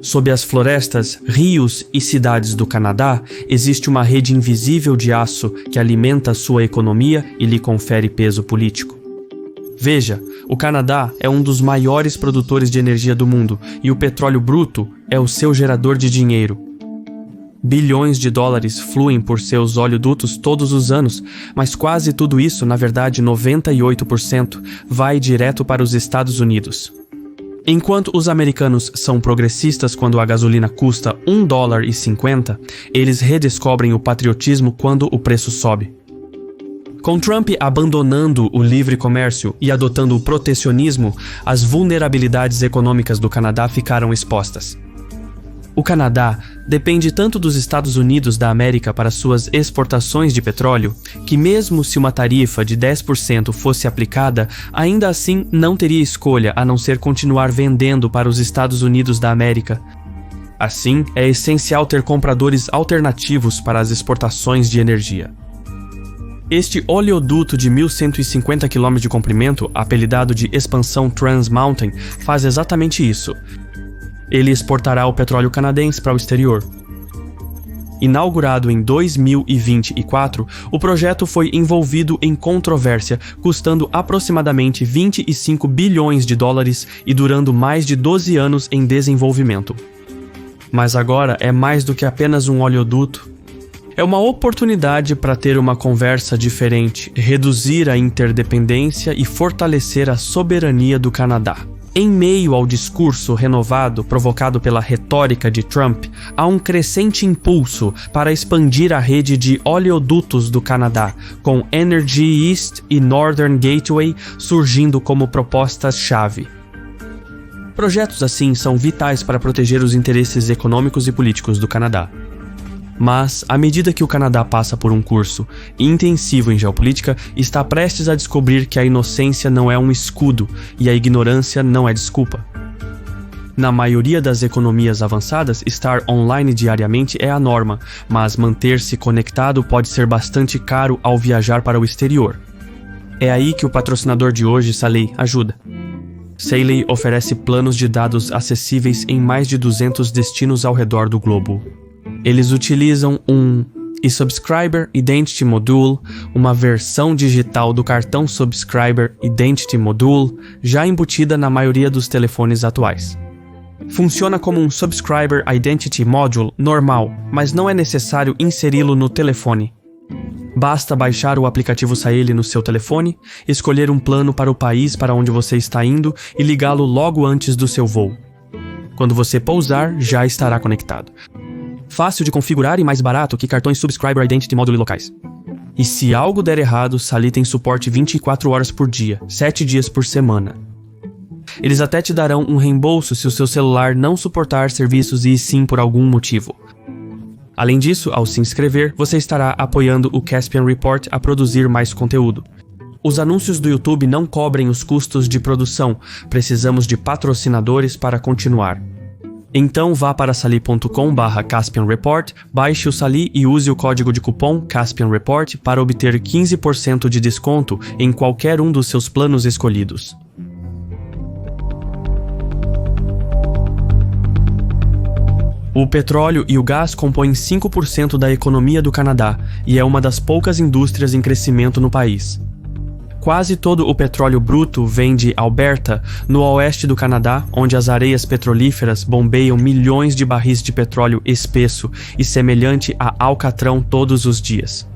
Sob as florestas, rios e cidades do Canadá, existe uma rede invisível de aço que alimenta sua economia e lhe confere peso político. Veja, o Canadá é um dos maiores produtores de energia do mundo e o petróleo bruto é o seu gerador de dinheiro. Bilhões de dólares fluem por seus oleodutos todos os anos, mas quase tudo isso, na verdade 98%, vai direto para os Estados Unidos. Enquanto os americanos são progressistas quando a gasolina custa $1,50, eles redescobrem o patriotismo quando o preço sobe. Com Trump abandonando o livre comércio e adotando o protecionismo, as vulnerabilidades econômicas do Canadá ficaram expostas. O Canadá depende tanto dos Estados Unidos da América para suas exportações de petróleo, que mesmo se uma tarifa de 10% fosse aplicada, ainda assim não teria escolha a não ser continuar vendendo para os Estados Unidos da América. Assim, é essencial ter compradores alternativos para as exportações de energia. Este oleoduto de 1.150 km de comprimento, apelidado de Expansão Trans Mountain, faz exatamente isso. Ele exportará o petróleo canadense para o exterior. Inaugurado em 2024, o projeto foi envolvido em controvérsia, custando aproximadamente $25 bilhões e durando mais de 12 anos em desenvolvimento. Mas agora é mais do que apenas um oleoduto. É uma oportunidade para ter uma conversa diferente, reduzir a interdependência e fortalecer a soberania do Canadá. Em meio ao discurso renovado provocado pela retórica de Trump, há um crescente impulso para expandir a rede de oleodutos do Canadá, com Energy East e Northern Gateway surgindo como propostas-chave. Projetos assim são vitais para proteger os interesses econômicos e políticos do Canadá. Mas, à medida que o Canadá passa por um curso intensivo em geopolítica, está prestes a descobrir que a inocência não é um escudo e a ignorância não é desculpa. Na maioria das economias avançadas, estar online diariamente é a norma, mas manter-se conectado pode ser bastante caro ao viajar para o exterior. É aí que o patrocinador de hoje, Saley, ajuda. Saley oferece planos de dados acessíveis em mais de 200 destinos ao redor do globo. Eles utilizam um eSubscriber Identity Module, uma versão digital do cartão Subscriber Identity Module, já embutida na maioria dos telefones atuais. Funciona como um Subscriber Identity Module normal, mas não é necessário inseri-lo no telefone. Basta baixar o aplicativo Saley no seu telefone, escolher um plano para o país para onde você está indo e ligá-lo logo antes do seu voo. Quando você pousar, já estará conectado. Fácil de configurar e mais barato que cartões Subscriber Identity Module locais. E se algo der errado, Saley tem suporte 24 horas por dia, 7 dias por semana. Eles até te darão um reembolso se o seu celular não suportar serviços e sim por algum motivo. Além disso, ao se inscrever, você estará apoiando o Caspian Report a produzir mais conteúdo. Os anúncios do YouTube não cobrem os custos de produção, precisamos de patrocinadores para continuar. Então vá para saley.com/Caspian Report, baixe o Saley e use o código de cupom Caspian Report para obter 15% de desconto em qualquer um dos seus planos escolhidos. O petróleo e o gás compõem 5% da economia do Canadá e é uma das poucas indústrias em crescimento no país. Quase todo o petróleo bruto vem de Alberta, no oeste do Canadá, onde as areias petrolíferas bombeiam milhões de barris de petróleo espesso e semelhante a alcatrão todos os dias.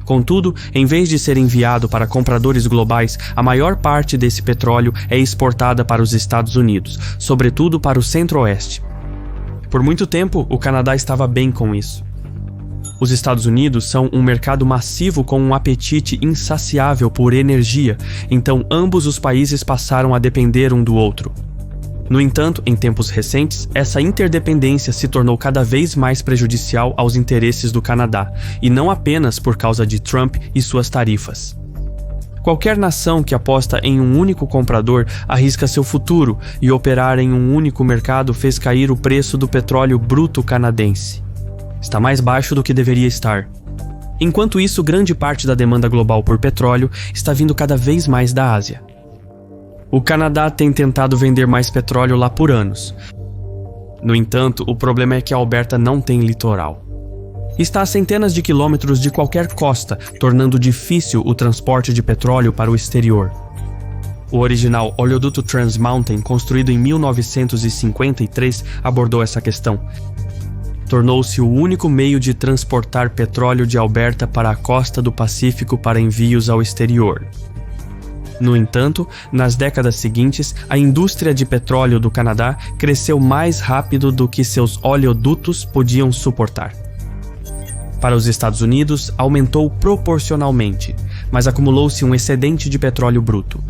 Contudo, em vez de ser enviado para compradores globais, a maior parte desse petróleo é exportada para os Estados Unidos, sobretudo para o centro-oeste. Por muito tempo, o Canadá estava bem com isso. Os Estados Unidos são um mercado massivo com um apetite insaciável por energia, então ambos os países passaram a depender um do outro. No entanto, em tempos recentes, essa interdependência se tornou cada vez mais prejudicial aos interesses do Canadá, e não apenas por causa de Trump e suas tarifas. Qualquer nação que aposta em um único comprador arrisca seu futuro, e operar em um único mercado fez cair o preço do petróleo bruto canadense. Está mais baixo do que deveria estar. Enquanto isso, grande parte da demanda global por petróleo está vindo cada vez mais da Ásia. O Canadá tem tentado vender mais petróleo lá por anos. No entanto, o problema é que a Alberta não tem litoral. Está a centenas de quilômetros de qualquer costa, tornando difícil o transporte de petróleo para o exterior. O original oleoduto Trans Mountain, construído em 1953, abordou essa questão. Tornou-se o único meio de transportar petróleo de Alberta para a costa do Pacífico para envios ao exterior. No entanto, nas décadas seguintes, a indústria de petróleo do Canadá cresceu mais rápido do que seus oleodutos podiam suportar. Para os Estados Unidos, aumentou proporcionalmente, mas acumulou-se um excedente de petróleo bruto.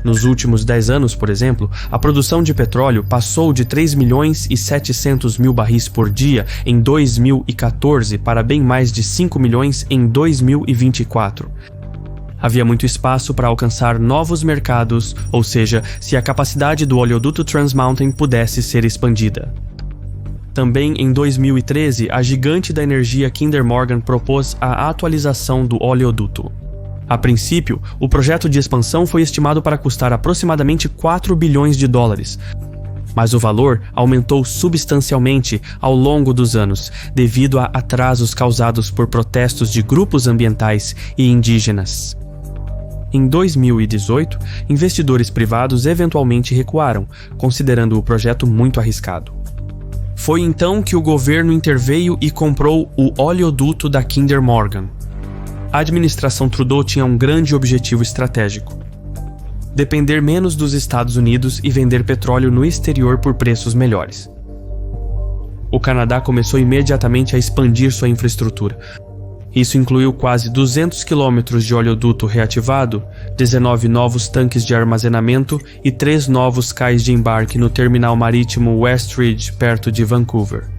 Nos últimos 10 anos, por exemplo, a produção de petróleo passou de 3 milhões e 700 mil barris por dia em 2014 para bem mais de 5 milhões em 2024. Havia muito espaço para alcançar novos mercados, ou seja, se a capacidade do oleoduto Trans Mountain pudesse ser expandida. Também em 2013, a gigante da energia Kinder Morgan propôs a atualização do oleoduto. A princípio, o projeto de expansão foi estimado para custar aproximadamente 4 bilhões de dólares, mas o valor aumentou substancialmente ao longo dos anos, devido a atrasos causados por protestos de grupos ambientais e indígenas. Em 2018, investidores privados eventualmente recuaram, considerando o projeto muito arriscado. Foi então que o governo interveio e comprou o oleoduto da Kinder Morgan. A administração Trudeau tinha um grande objetivo estratégico: depender menos dos Estados Unidos e vender petróleo no exterior por preços melhores. O Canadá começou imediatamente a expandir sua infraestrutura. Isso incluiu quase 200 quilômetros de oleoduto reativado, 19 novos tanques de armazenamento e 3 novos cais de embarque no terminal marítimo Westridge, perto de Vancouver.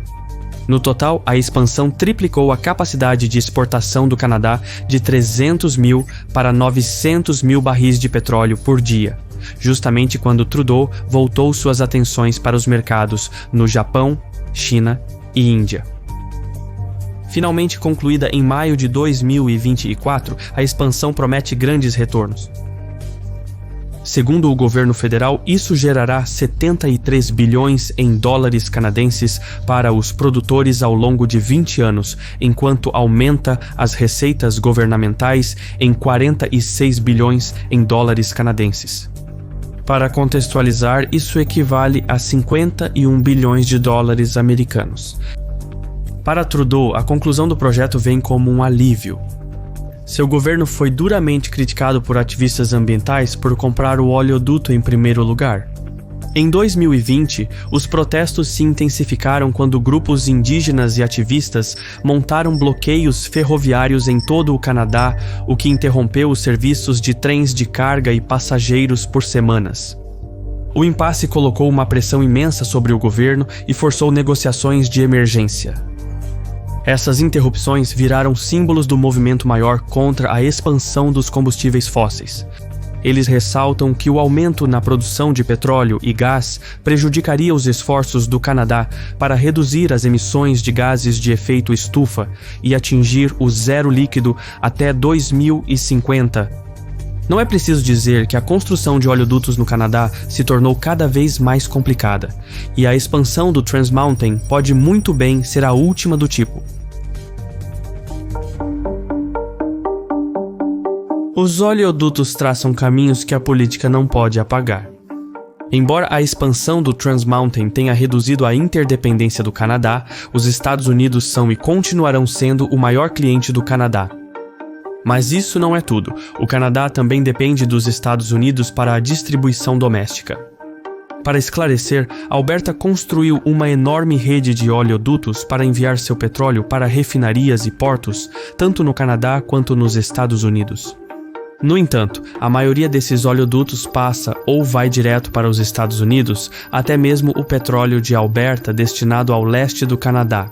No total, a expansão triplicou a capacidade de exportação do Canadá de 300 mil para 900 mil barris de petróleo por dia, justamente quando Trudeau voltou suas atenções para os mercados no Japão, China e Índia. Finalmente concluída em maio de 2024, a expansão promete grandes retornos. Segundo o governo federal, isso gerará 73 bilhões em dólares canadenses para os produtores ao longo de 20 anos, enquanto aumenta as receitas governamentais em 46 bilhões em dólares canadenses. Para contextualizar, isso equivale a 51 bilhões de dólares americanos. Para Trudeau, a conclusão do projeto vem como um alívio. Seu governo foi duramente criticado por ativistas ambientais por comprar o oleoduto em primeiro lugar. Em 2020, os protestos se intensificaram quando grupos indígenas e ativistas montaram bloqueios ferroviários em todo o Canadá, o que interrompeu os serviços de trens de carga e passageiros por semanas. O impasse colocou uma pressão imensa sobre o governo e forçou negociações de emergência. Essas interrupções viraram símbolos do movimento maior contra a expansão dos combustíveis fósseis. Eles ressaltam que o aumento na produção de petróleo e gás prejudicaria os esforços do Canadá para reduzir as emissões de gases de efeito estufa e atingir o zero líquido até 2050. Não é preciso dizer que a construção de oleodutos no Canadá se tornou cada vez mais complicada, e a expansão do Trans Mountain pode muito bem ser a última do tipo. Os oleodutos traçam caminhos que a política não pode apagar. Embora a expansão do Trans Mountain tenha reduzido a interdependência do Canadá, os Estados Unidos são e continuarão sendo o maior cliente do Canadá. Mas isso não é tudo. O Canadá também depende dos Estados Unidos para a distribuição doméstica. Para esclarecer, Alberta construiu uma enorme rede de oleodutos para enviar seu petróleo para refinarias e portos, tanto no Canadá quanto nos Estados Unidos. No entanto, a maioria desses oleodutos passa ou vai direto para os Estados Unidos, até mesmo o petróleo de Alberta destinado ao leste do Canadá.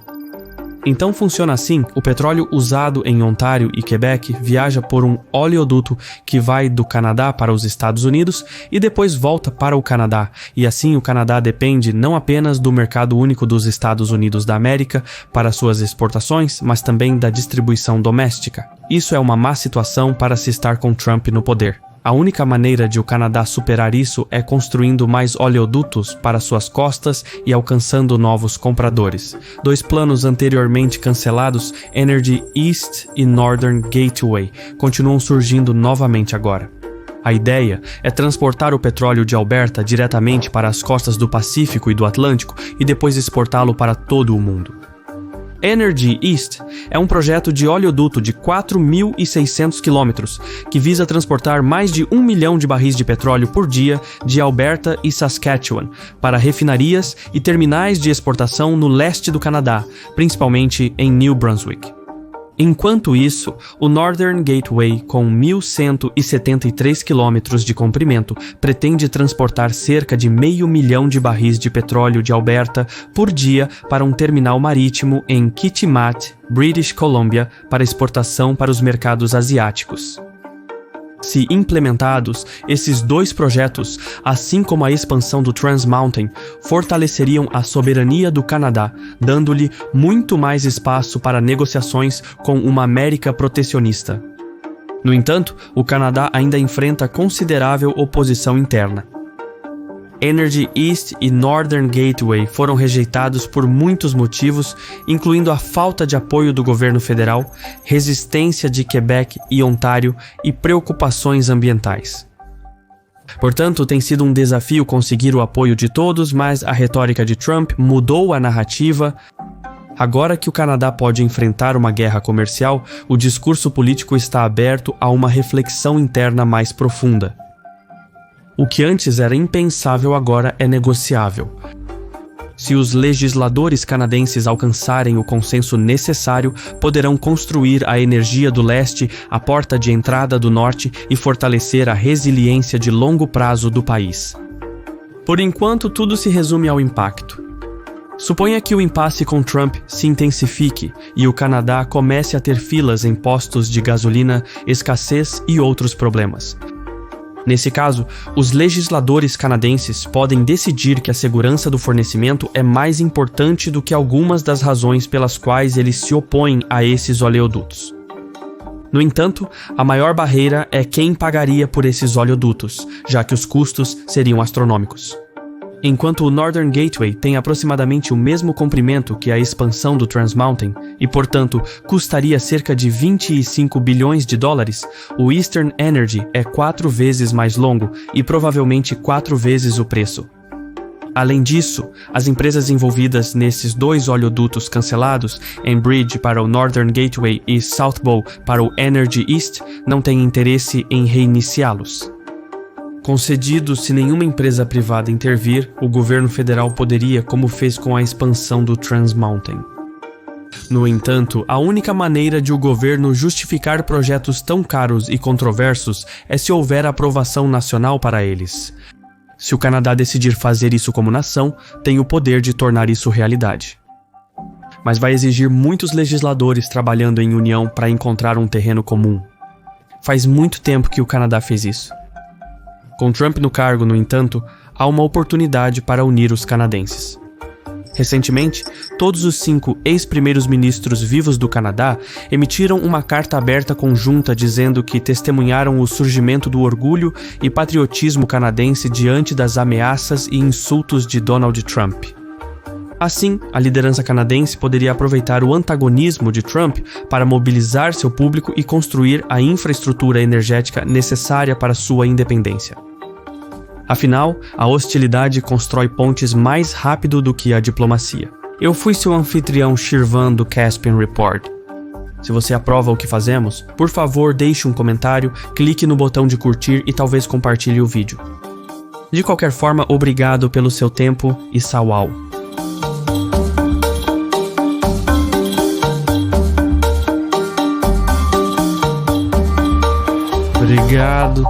Então funciona assim: o petróleo usado em Ontário e Quebec viaja por um oleoduto que vai do Canadá para os Estados Unidos e depois volta para o Canadá, e assim o Canadá depende não apenas do mercado único dos Estados Unidos da América para suas exportações, mas também da distribuição doméstica. Isso é uma má situação para se estar com Trump no poder. A única maneira de o Canadá superar isso é construindo mais oleodutos para suas costas e alcançando novos compradores. 2 planos anteriormente cancelados, Energy East e Northern Gateway, continuam surgindo novamente agora. A ideia é transportar o petróleo de Alberta diretamente para as costas do Pacífico e do Atlântico e depois exportá-lo para todo o mundo. Energy East é um projeto de oleoduto de 4.600 quilômetros que visa transportar mais de 1 milhão de barris de petróleo por dia de Alberta e Saskatchewan para refinarias e terminais de exportação no leste do Canadá, principalmente em New Brunswick. Enquanto isso, o Northern Gateway, com 1.173 quilômetros de comprimento, pretende transportar cerca de 500 mil de barris de petróleo de Alberta por dia para um terminal marítimo em Kitimat, British Columbia, para exportação para os mercados asiáticos. Se implementados, esses 2 projetos, assim como a expansão do Trans Mountain, fortaleceriam a soberania do Canadá, dando-lhe muito mais espaço para negociações com uma América protecionista. No entanto, o Canadá ainda enfrenta considerável oposição interna. Energy East e Northern Gateway foram rejeitados por muitos motivos, incluindo a falta de apoio do governo federal, resistência de Quebec e Ontário e preocupações ambientais. Portanto, tem sido um desafio conseguir o apoio de todos, mas a retórica de Trump mudou a narrativa. Agora que o Canadá pode enfrentar uma guerra comercial, o discurso político está aberto a uma reflexão interna mais profunda. O que antes era impensável agora é negociável. Se os legisladores canadenses alcançarem o consenso necessário, poderão construir a energia do leste, a porta de entrada do norte e fortalecer a resiliência de longo prazo do país. Por enquanto, tudo se resume ao impacto. Suponha que o impasse com Trump se intensifique e o Canadá comece a ter filas em postos de gasolina, escassez e outros problemas. Nesse caso, os legisladores canadenses podem decidir que a segurança do fornecimento é mais importante do que algumas das razões pelas quais eles se opõem a esses oleodutos. No entanto, a maior barreira é quem pagaria por esses oleodutos, já que os custos seriam astronômicos. Enquanto o Northern Gateway tem aproximadamente o mesmo comprimento que a expansão do Trans Mountain e, portanto, custaria cerca de 25 bilhões de dólares, o Eastern Energy é 4 vezes mais longo e provavelmente 4 vezes o preço. Além disso, as empresas envolvidas nesses 2 oleodutos cancelados, Enbridge para o Northern Gateway e South Bow para o Energy East, não têm interesse em reiniciá-los. Concedido se nenhuma empresa privada intervir, o governo federal poderia, como fez com a expansão do Trans Mountain. No entanto, a única maneira de o governo justificar projetos tão caros e controversos é se houver aprovação nacional para eles. Se o Canadá decidir fazer isso como nação, tem o poder de tornar isso realidade. Mas vai exigir muitos legisladores trabalhando em união para encontrar um terreno comum. Faz muito tempo que o Canadá fez isso. Com Trump no cargo, no entanto, há uma oportunidade para unir os canadenses. Recentemente, todos os 5 ex-primeiros-ministros vivos do Canadá emitiram uma carta aberta conjunta dizendo que testemunharam o surgimento do orgulho e patriotismo canadense diante das ameaças e insultos de Donald Trump. Assim, a liderança canadense poderia aproveitar o antagonismo de Trump para mobilizar seu público e construir a infraestrutura energética necessária para sua independência. Afinal, a hostilidade constrói pontes mais rápido do que a diplomacia. Eu fui seu anfitrião Shirvan do Caspian Report. Se você aprova o que fazemos, por favor deixe um comentário, clique no botão de curtir e talvez compartilhe o vídeo. De qualquer forma, obrigado pelo seu tempo e sawau! Obrigado.